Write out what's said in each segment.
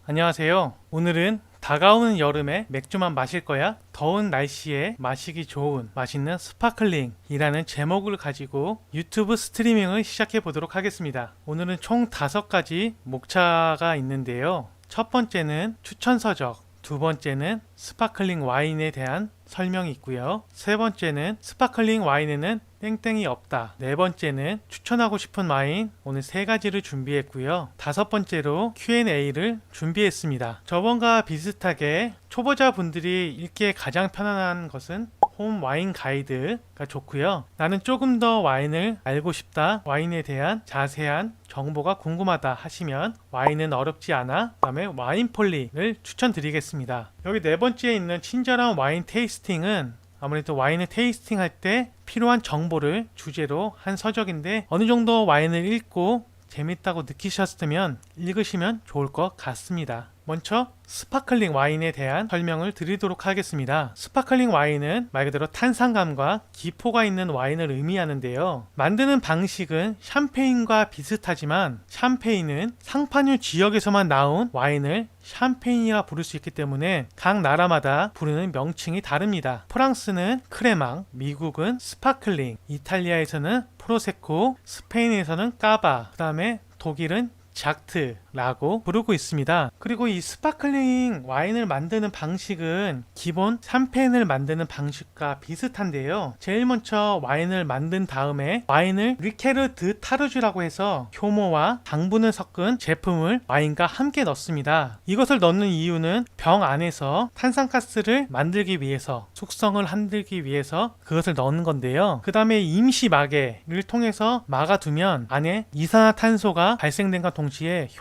안녕하세요. 오늘은 다가오는 여름에 맥주만 마실 거야? 더운 날씨에 마시기 좋은 맛있는 스파클링이라는 제목을 가지고 유튜브 스트리밍을 시작해 보도록 하겠습니다. 오늘은 총 5가지 목차가 있는데요. 첫 번째는 추천서적, 두 번째는 스파클링 와인에 대한 설명이 있고요. 세 번째는 스파클링 와인에는 땡땡이 없다. 네 번째는 추천하고 싶은 와인, 오늘 3가지를 준비했고요. 다섯 번째로 Q&A를 준비했습니다. 저번과 비슷하게 초보자분들이 읽기에 가장 편안한 것은 홈 와인 가이드가 좋고요. 나는 조금 더 와인을 알고 싶다, 와인에 대한 자세한 정보가 궁금하다 하시면 와인은 어렵지 않아, 그 다음에 와인폴리를 추천드리겠습니다. 여기 네 번째에 있는 친절한 와인 테이스팅은 아무래도 와인을 테이스팅 할 때 필요한 정보를 주제로 한 서적인데, 어느 정도 와인을 읽고 재밌다고 느끼셨으면 읽으시면 좋을 것 같습니다. 먼저 스파클링 와인에 대한 설명을 드리도록 하겠습니다. 스파클링 와인은 말 그대로 탄산감과 기포가 있는 와인을 의미하는데요. 만드는 방식은 샴페인과 비슷하지만 샴페인은 상파뉴 지역에서만 나온 와인을 샴페인이라 부를 수 있기 때문에 각 나라마다 부르는 명칭이 다릅니다. 프랑스는 크레망, 미국은 스파클링, 이탈리아에서는 프로세코, 스페인에서는 까바, 그 다음에 독일은 작트라고 부르고 있습니다. 그리고 이 스파클링 와인을 만드는 방식은 기본 샴페인을 만드는 방식과 비슷한데요. 제일 먼저 와인을 만든 다음에 와인을 리케르 드 타르주라고 해서 효모와 당분을 섞은 제품을 와인과 함께 넣습니다. 이것을 넣는 이유는 병 안에서 탄산가스를 만들기 위해서, 숙성을 만들기 위해서 그것을 넣는 건데요. 그 다음에 임시 마개를 통해서 막아두면 안에 이산화탄소가 발생된과 동시에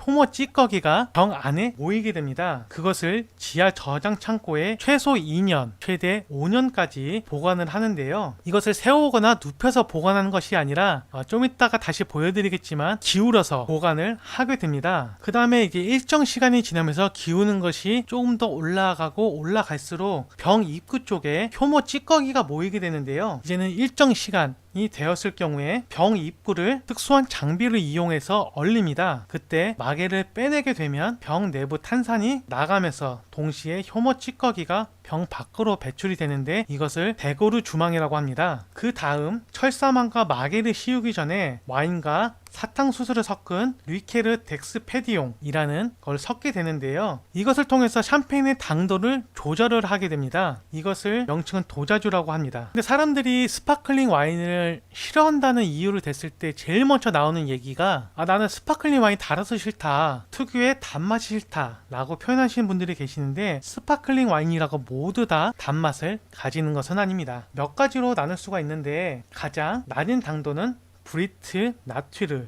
효모 찌꺼기가 병 안에 모이게 됩니다. 그것을 지하 저장 창고에 최소 2년, 최대 5년까지 보관을 하는데요. 이것을 세우거나 눕혀서 보관하는 것이 아니라 좀 이따가 다시 보여드리겠지만 기울여서 보관을 하게 됩니다. 그 다음에 이게 일정 시간이 지나면서 기우는 것이 조금 더 올라가고 올라갈수록 병 입구 쪽에 효모 찌꺼기가 모이게 되는데요. 이제는 일정 시간 이 되었을 경우에 병 입구를 특수한 장비를 이용해서 얼립니다. 그때 마개를 빼내게 되면 병 내부 탄산이 나가면서 동시에 효모 찌꺼기가 병 밖으로 배출이 되는데 이것을 데고르 주망이라고 합니다. 그 다음 철사망과 마개를 씌우기 전에 와인과 사탕수수를 섞은 리케르 덱스페디용이라는 걸 섞게 되는데요. 이것을 통해서 샴페인의 당도를 조절을 하게 됩니다. 이것을 명칭은 도자주라고 합니다. 근데 사람들이 스파클링 와인을 싫어한다는 이유를 댔을 때 제일 먼저 나오는 얘기가 나는 스파클링 와인 달아서 싫다, 특유의 단맛이 싫다 라고 표현하시는 분들이 계시는데, 스파클링 와인이라고 모두 다 단맛을 가지는 것은 아닙니다. 몇 가지로 나눌 수가 있는데 가장 낮은 당도는 브리트 나튜르,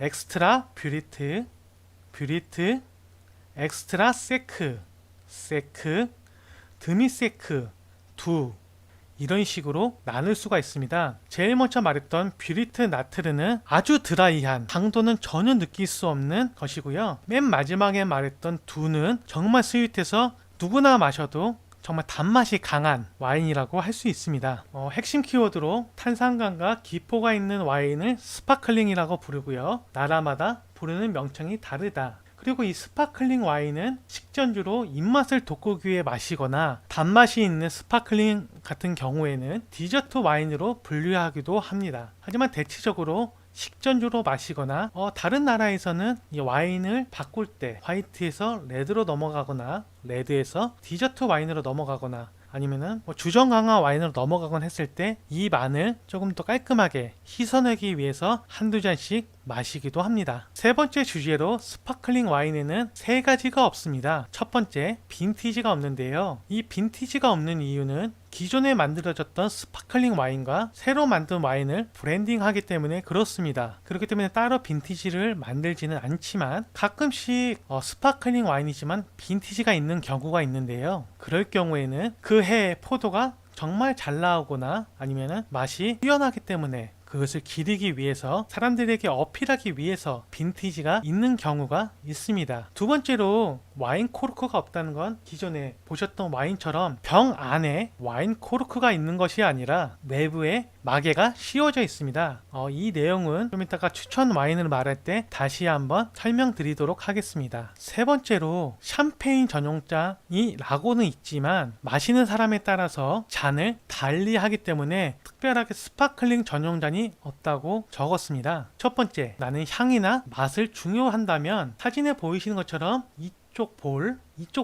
엑스트라 뷰리트, 뷰리트, 엑스트라 세크, 세크, 드미세크, 두, 이런 식으로 나눌 수가 있습니다. 제일 먼저 말했던 뷰리트 나트르는 아주 드라이한, 당도는 전혀 느낄 수 없는 것이고요. 맨 마지막에 말했던 두는 정말 스윗해서 누구나 마셔도 정말 단맛이 강한 와인이라고 할 수 있습니다. 핵심 키워드로 탄산감과 기포가 있는 와인을 스파클링이라고 부르고요. 나라마다 부르는 명칭이 다르다. 그리고 이 스파클링 와인은 식전주로 입맛을 돋구기 위해 마시거나 단맛이 있는 스파클링 같은 경우에는 디저트 와인으로 분류하기도 합니다. 하지만 대체적으로 식전주로 마시거나 다른 나라에서는 이 와인을 바꿀 때 화이트에서 레드로 넘어가거나 레드에서 디저트 와인으로 넘어가거나 아니면은 주정 강화 와인으로 넘어가곤 했을 때 이 맛을 조금 더 깔끔하게 씻어내기 위해서 한두 잔씩 마시기도 합니다. 세 번째 주제로 스파클링 와인에는 3가지가 없습니다. 첫 번째, 빈티지가 없는데요. 이 빈티지가 없는 이유는 기존에 만들어졌던 스파클링 와인과 새로 만든 와인을 브랜딩하기 때문에 그렇습니다. 그렇기 때문에 따로 빈티지를 만들지는 않지만 가끔씩 스파클링 와인이지만 빈티지가 있는 경우가 있는데요. 그럴 경우에는 그 해의 포도가 정말 잘 나오거나 아니면 맛이 뛰어나기 때문에 그것을 기리기 위해서, 사람들에게 어필하기 위해서 빈티지가 있는 경우가 있습니다. 두 번째로 와인 코르크가 없다는 건 기존에 보셨던 와인처럼 병 안에 와인 코르크가 있는 것이 아니라 내부에 마개가 씌워져 있습니다. 이 내용은 좀 이따가 추천 와인을 말할 때 다시 한번 설명드리도록 하겠습니다. 세 번째로 샴페인 전용잔이 라고는 있지만 마시는 사람에 따라서 잔을 달리 하기 때문에 특별하게 스파클링 전용잔이 없다고 적었습니다. 첫 번째, 나는 향이나 맛을 중요한다면 사진에 보이시는 것처럼 이쪽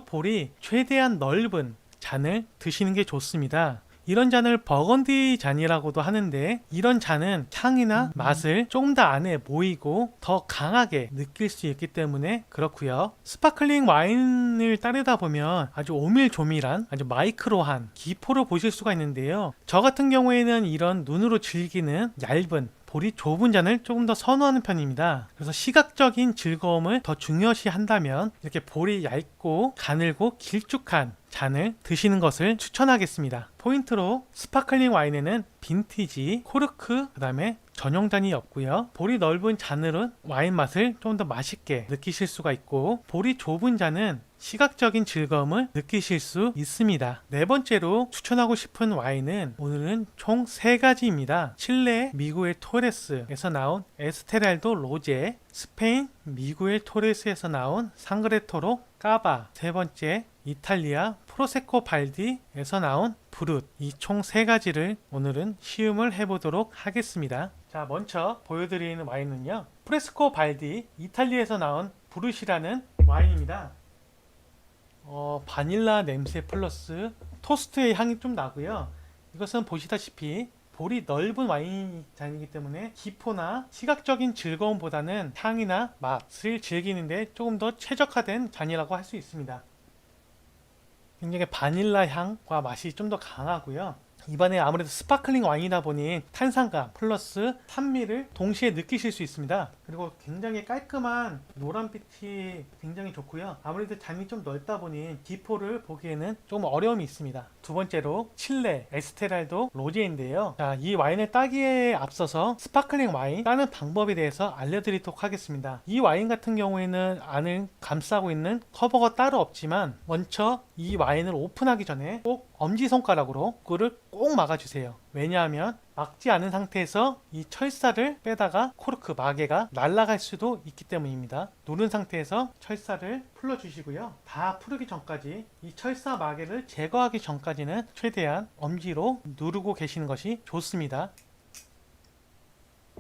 볼이 최대한 넓은 잔을 드시는 게 좋습니다. 이런 잔을 버건디 잔이라고도 하는데 이런 잔은 향이나 맛을 조금 더 안에 모이고 더 강하게 느낄 수 있기 때문에 그렇고요. 스파클링 와인을 따르다 보면 아주 오밀조밀한 아주 마이크로한 기포를 보실 수가 있는데요. 저 같은 경우에는 이런 눈으로 즐기는 얇은 볼이 좁은 잔을 조금 더 선호하는 편입니다. 그래서 시각적인 즐거움을 더 중요시 한다면 이렇게 볼이 얇고 가늘고 길쭉한 잔을 드시는 것을 추천하겠습니다. 포인트로 스파클링 와인에는 빈티지, 코르크, 그 다음에 전용잔이 없고요. 볼이 넓은 잔으로는 와인 맛을 좀 더 맛있게 느끼실 수가 있고, 볼이 좁은 잔은 시각적인 즐거움을 느끼실 수 있습니다. 네 번째로 추천하고 싶은 와인은 오늘은 총 3가지입니다. 칠레 미구엘 토레스에서 나온 에스테랄도 로제, 스페인 미구엘 토레스에서 나온 상그레토로 까바, 세 번째 이탈리아 프로세코 발디에서 나온 브룻, 이 총 3가지를 오늘은 시음을 해보도록 하겠습니다. 자, 먼저 보여드리는 와인은요, 프레스코 발디 이탈리아에서 나온 브룻이라는 와인입니다. 바닐라 냄새 플러스 토스트의 향이 좀 나고요. 이것은 보시다시피 볼이 넓은 와인 잔이기 때문에 기포나 시각적인 즐거움보다는 향이나 맛을 즐기는데 조금 더 최적화된 잔이라고 할 수 있습니다. 굉장히 바닐라 향과 맛이 좀 더 강하고요. 이번에 아무래도 스파클링 와인이다 보니 탄산감 플러스 산미를 동시에 느끼실 수 있습니다. 그리고 굉장히 깔끔한 노란빛이 굉장히 좋고요. 아무래도 잔이 좀 넓다 보니 기포를 보기에는 좀 어려움이 있습니다. 두 번째로 칠레 에스테랄도 로제인데요. 자, 이 와인을 따기에 앞서서 스파클링 와인 따는 방법에 대해서 알려드리도록 하겠습니다. 이 와인 같은 경우에는 안을 감싸고 있는 커버가 따로 없지만 먼저 이 와인을 오픈하기 전에 꼭 엄지손가락으로 꿀을 꼭 막아주세요. 왜냐하면 막지 않은 상태에서 이 철사를 빼다가 코르크 마개가 날아갈 수도 있기 때문입니다. 누른 상태에서 철사를 풀어주시고요. 다 풀기 전까지 이 철사 마개를 제거하기 전까지는 최대한 엄지로 누르고 계시는 것이 좋습니다.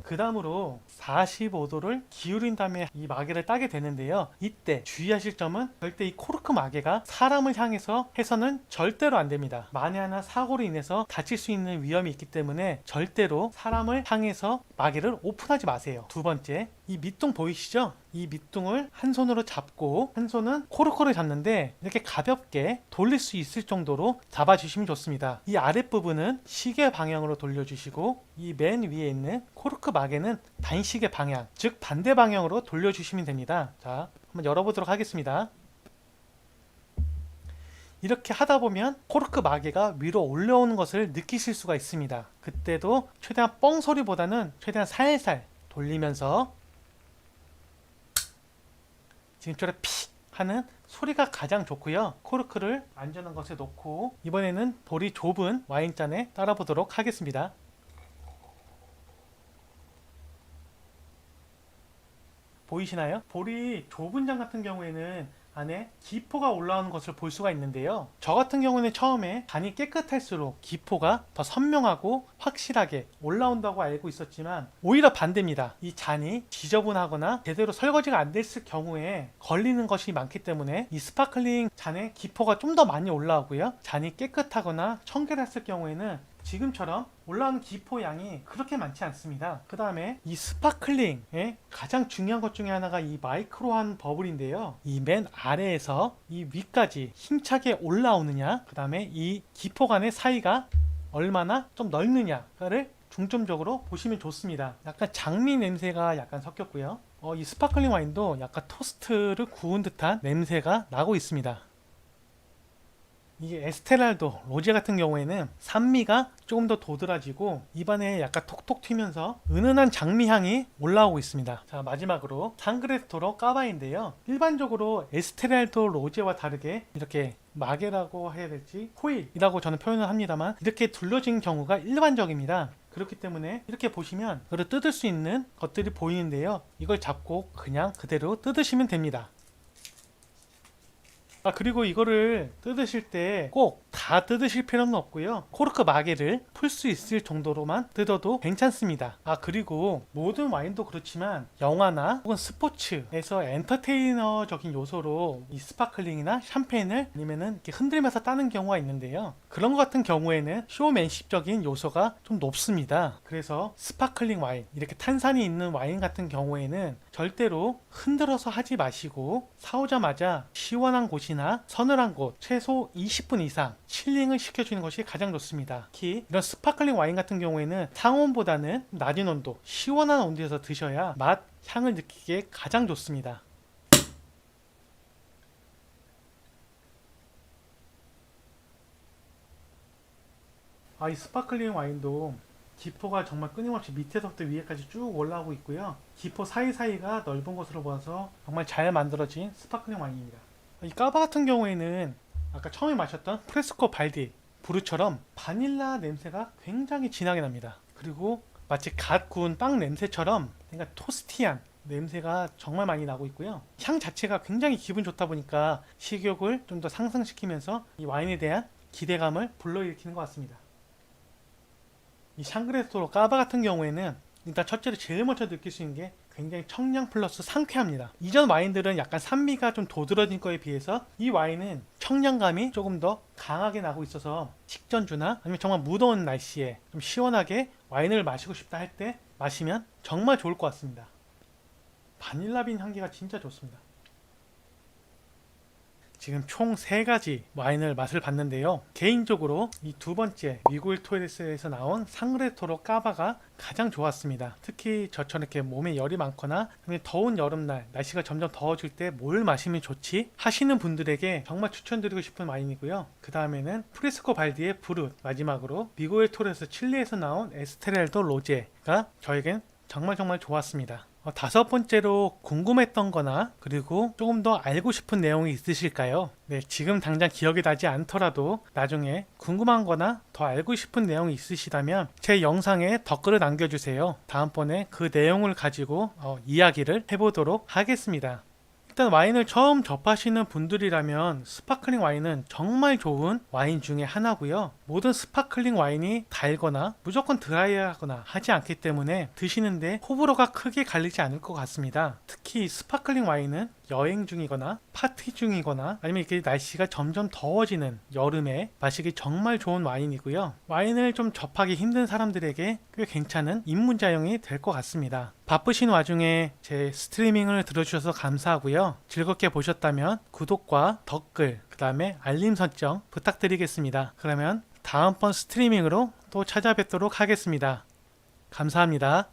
그 다음으로 45도를 기울인 다음에 이 마개를 따게 되는데요. 이때 주의하실 점은 절대 이 코르크 마개가 사람을 향해서 해서는 절대로 안 됩니다. 만에 하나 사고로 인해서 다칠 수 있는 위험이 있기 때문에 절대로 사람을 향해서 마개를 오픈하지 마세요. 두 번째, 이 밑둥 보이시죠? 이 밑둥을 한 손으로 잡고 한 손은 코르크를 잡는데 이렇게 가볍게 돌릴 수 있을 정도로 잡아주시면 좋습니다. 이 아랫부분은 시계 방향으로 돌려주시고 이 맨 위에 있는 코르크 마개는 단시계 방향, 즉 반대 방향으로 돌려주시면 됩니다. 자, 한번 열어보도록 하겠습니다. 이렇게 하다 보면 코르크 마개가 위로 올라오는 것을 느끼실 수가 있습니다. 그때도 최대한 뻥 소리보다는 최대한 살살 돌리면서 지금처럼 픽 하는 소리가 가장 좋고요. 코르크를 안전한 것에 놓고 이번에는 볼이 좁은 와인잔에 따라보도록 하겠습니다. 보이시나요? 볼이 좁은 잔 같은 경우에는 안에 기포가 올라오는 것을 볼 수가 있는데요. 저 같은 경우는 처음에 잔이 깨끗할수록 기포가 더 선명하고 확실하게 올라온다고 알고 있었지만 오히려 반대입니다. 이 잔이 지저분하거나 제대로 설거지가 안 됐을 경우에 걸리는 것이 많기 때문에 이 스파클링 잔에 기포가 좀 더 많이 올라오고요. 잔이 깨끗하거나 청결했을 경우에는 지금처럼 올라오는 기포 양이 그렇게 많지 않습니다. 그 다음에 이 스파클링의 가장 중요한 것 중에 하나가 이 마이크로한 버블인데요. 이 맨 아래에서 이 위까지 힘차게 올라오느냐, 그 다음에 이 기포 간의 사이가 얼마나 좀 넓느냐를 중점적으로 보시면 좋습니다. 약간 장미 냄새가 약간 섞였고요. 이 스파클링 와인도 약간 토스트를 구운 듯한 냄새가 나고 있습니다. 이게 에스테랄도 로제 같은 경우에는 산미가 조금 더 도드라지고 입안에 약간 톡톡 튀면서 은은한 장미향이 올라오고 있습니다. 자, 마지막으로 상그레토로 까바인데요. 일반적으로 에스테랄도 로제와 다르게 이렇게 마개라고 해야 될지 호일이라고 저는 표현을 합니다만 이렇게 둘러진 경우가 일반적입니다. 그렇기 때문에 이렇게 보시면 이걸 뜯을 수 있는 것들이 보이는데요. 이걸 잡고 그냥 그대로 뜯으시면 됩니다. 그리고 이거를 뜯으실 때 꼭 다 뜯으실 필요는 없고요. 코르크 마개를 풀 수 있을 정도로만 뜯어도 괜찮습니다. 그리고 모든 와인도 그렇지만 영화나 혹은 스포츠에서 엔터테이너적인 요소로 이 스파클링이나 샴페인을 아니면은 이렇게 흔들면서 따는 경우가 있는데요. 그런 것 같은 경우에는 쇼맨십적인 요소가 좀 높습니다. 그래서 스파클링 와인, 이렇게 탄산이 있는 와인 같은 경우에는 절대로 흔들어서 하지 마시고 사오자마자 시원한 곳이나 서늘한 곳 최소 20분 이상 칠링을 시켜주는 것이 가장 좋습니다. 특히 이런 스파클링 와인 같은 경우에는 상온보다는 낮은 온도, 시원한 온도에서 드셔야 맛, 향을 느끼기에 가장 좋습니다. 이 스파클링 와인도 기포가 정말 끊임없이 밑에서부터 위에까지 쭉 올라오고 있고요. 기포 사이사이가 넓은 곳으로 보아서 정말 잘 만들어진 스파클링 와인입니다. 이 까바 같은 경우에는 아까 처음에 마셨던 프레스코 발디 브루처럼 바닐라 냄새가 굉장히 진하게 납니다. 그리고 마치 갓 구운 빵 냄새처럼 뭔가 토스티한 냄새가 정말 많이 나고 있고요. 향 자체가 굉장히 기분 좋다 보니까 식욕을 좀 더 상승시키면서 이 와인에 대한 기대감을 불러일으키는 것 같습니다. 이 샹그레토로 까바 같은 경우에는 일단 첫째로 제일 먼저 느낄 수 있는 게 굉장히 청량 플러스 상쾌합니다. 이전 와인들은 약간 산미가 좀 도드라진 거에 비해서 이 와인은 청량감이 조금 더 강하게 나고 있어서 식전주나 아니면 정말 무더운 날씨에 좀 시원하게 와인을 마시고 싶다 할 때 마시면 정말 좋을 것 같습니다. 바닐라빈 향기가 진짜 좋습니다. 지금 총 3가지 와인을 맛을 봤는데요. 개인적으로 이 두 번째 미구엘 토레스에서 나온 상그레토로 까바가 가장 좋았습니다. 특히 저처럼 이렇게 몸에 열이 많거나 더운 여름날 날씨가 점점 더워질 때 뭘 마시면 좋지 하시는 분들에게 정말 추천드리고 싶은 와인이고요. 그 다음에는 프레스코 발디의 브룻, 마지막으로 미구엘 토레스 칠레에서 나온 에스테렐도 로제가 저에겐 정말 좋았습니다. 다섯 번째로 궁금했던 거나 그리고 조금 더 알고 싶은 내용이 있으실까요? 네, 지금 당장 기억이 나지 않더라도 나중에 궁금한 거나 더 알고 싶은 내용이 있으시다면 제 영상에 댓글을 남겨주세요. 다음번에 그 내용을 가지고 이야기를 해보도록 하겠습니다. 일단 와인을 처음 접하시는 분들이라면 스파클링 와인은 정말 좋은 와인 중에 하나고요. 모든 스파클링 와인이 달거나 무조건 드라이하거나 하지 않기 때문에 드시는데 호불호가 크게 갈리지 않을 것 같습니다. 특히 스파클링 와인은 여행 중이거나 파티 중이거나 아니면 이렇게 날씨가 점점 더워지는 여름에 마시기 정말 좋은 와인이고요. 와인을 좀 접하기 힘든 사람들에게 꽤 괜찮은 입문자용이 될 것 같습니다. 바쁘신 와중에 제 스트리밍을 들어주셔서 감사하고요. 즐겁게 보셨다면 구독과 댓글, 그 다음에 알림 설정 부탁드리겠습니다. 그러면 다음번 스트리밍으로 또 찾아뵙도록 하겠습니다. 감사합니다.